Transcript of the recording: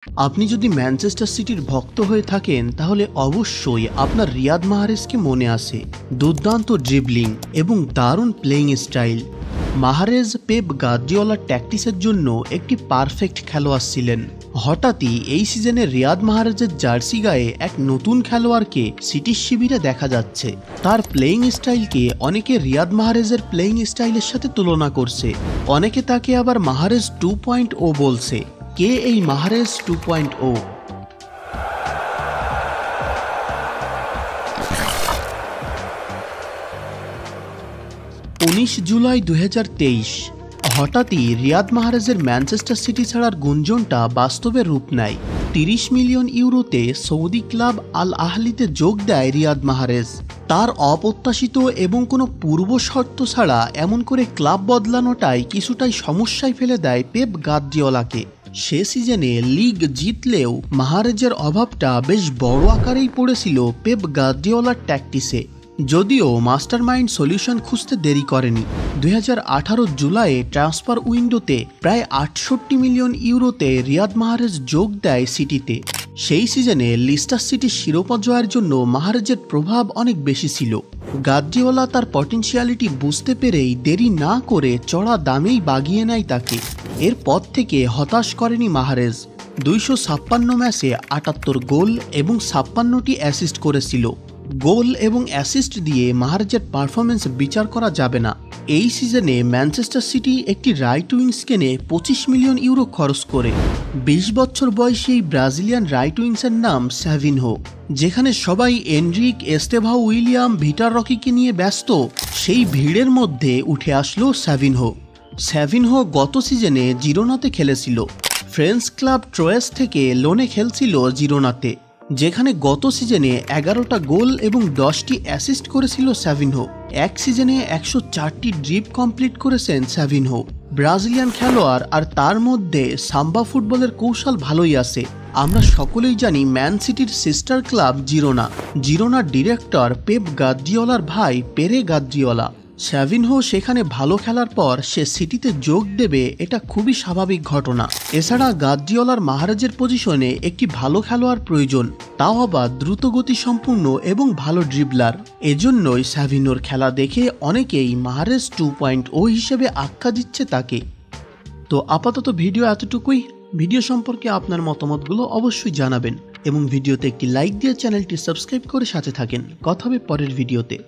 আপনি যদি ম্যানচেস্টার সিটির ভক্ত হয়ে থাকেন তাহলে অবশ্যই আপনার রিয়াদ মাহরেজকে মনে আসে। দুর্দান্ত ড্রিবলিং এবং দারুণ প্লেইং স্টাইল। মাহরেজ পেপ গার্দিওলার ট্যাকটিক্সের জন্য একটি পারফেক্ট খেলোয়াড় ছিলেন। হঠাৎই এই সিজনে রিয়াদ মাহরেজের জার্সি গায়ে এক নতুন খেলোয়াড়কে সিটির শিবিরে দেখা যাচ্ছে। তার প্লেইং স্টাইলকে অনেকে রিয়াদ মাহরেজের প্লেইং স্টাইলের সাথে তুলনা করছে, অনেকে তাকে আবার মাহরেজ 2.0 বলছে। কে এই মাহরেজ 2.0? 19 জুলাই 2023 হঠাৎই রিয়াদ মাহরেজের ম্যানচেস্টার সিটি ছাড়ার গুঞ্জনটা বাস্তবে রূপ নেয়। 30 মিলিয়ন ইউরোতে সৌদি ক্লাব আল আহলিতে যোগ দেয় রিয়াদ মাহরেজ। তার অপ্রত্যাশিত এবং কোনো পূর্ব শর্ত ছাড়া এমন করে ক্লাব বদলানোটাই কিছুটাই সমস্যায় ফেলে দেয় পেপ গার্দিওলাকে। সে সিজনে লিগ জিতলেও মাহরেজের অভাবটা বেশ বড় আকারেই পড়েছিল পেপ গার্দিওলার ট্যাকটিক্সে। যদিও মাস্টারমাইন্ড সলিউশন খুঁজতে দেরি করেনি। 2018 জুলাইয়ে ট্রান্সফার উইন্ডোতে প্রায় 68 মিলিয়ন ইউরোতে রিয়াদ মাহরেজ যোগ দেয় সিটিতে। সেই সিজনে লিস্টার সিটির শিরোপা জয়ের জন্য মাহরেজের প্রভাব অনেক বেশি ছিল। গার্দিওলা তার পটেনশিয়ালিটি বুঝতে পেরেই দেরি না করে চড়া দামেই বাগিয়ে নেয় তাকে। এরপর থেকে হতাশ করেনি মাহরেজ। 256 ম্যাচে 78 গোল এবং 56টি অ্যাসিস্ট করেছিল। গোল এবং অ্যাসিস্ট দিয়ে মাহরেজের পারফরমেন্স বিচার করা যাবে না। এই সিজনে ম্যানচেস্টার সিটি একটি রাইট উইংস কেনে 25 মিলিয়ন ইউরো খরচ করে। 20 বছর বয়সী এই ব্রাজিলিয়ান রাইট উইংসের নাম স্যাভিনহো। যেখানে সবাই এনরিক, এস্তেভাও উইলিয়াম, ভিটার রকিকে নিয়ে ব্যস্ত, সেই ভিড়ের মধ্যে উঠে আসলো স্যাভিনহো গত সিজনে জিরোনাতে খেলেছিল। ফ্রেঞ্চ ক্লাব ট্রয়েস থেকে লোনে খেলছিল জিরোনাতে, যেখানে গত সিজনে 11টা গোল এবং 10টি অ্যাসিস্ট করেছিল স্যাভিনহো। এক সিজনে 104টি ড্রিপ কমপ্লিট করেছেন স্যাভিনহো। ব্রাজিলিয়ান খেলোয়াড়, আর তার মধ্যে সাম্বা ফুটবলের কৌশল ভালোই আছে। আমরা সকলেই জানি ম্যান সিটির সিস্টার ক্লাব জিরোনার ডিরেক্টর পেপ গার্দিওলার ভাই পেরে গার্দিওলা। স্যাভিনহো সেখানে ভালো খেলার পর সে সিটিতে যোগ দেবে, এটা খুবই স্বাভাবিক ঘটনা। এছাড়া গার্দিওলার মাহরেজের পজিশনে একটি ভালো খেলোয়াড় প্রয়োজন, তাও আবার দ্রুতগতি সম্পূর্ণ এবং ভালো ড্রিবলার। এজন্যই স্যাভিনহোর খেলা দেখে অনেকেই মাহরেজ 2.0 হিসেবে আখ্যা দিচ্ছে তাকে। তো আপাতত ভিডিও এতটুকুই। ভিডিও সম্পর্কে আপনার মতামতগুলো অবশ্যই জানাবেন এবং ভিডিওতে একটি লাইক দিয়ে চ্যানেলটি সাবস্ক্রাইব করে সাথে থাকেন। কথা হবে পরের ভিডিওতে।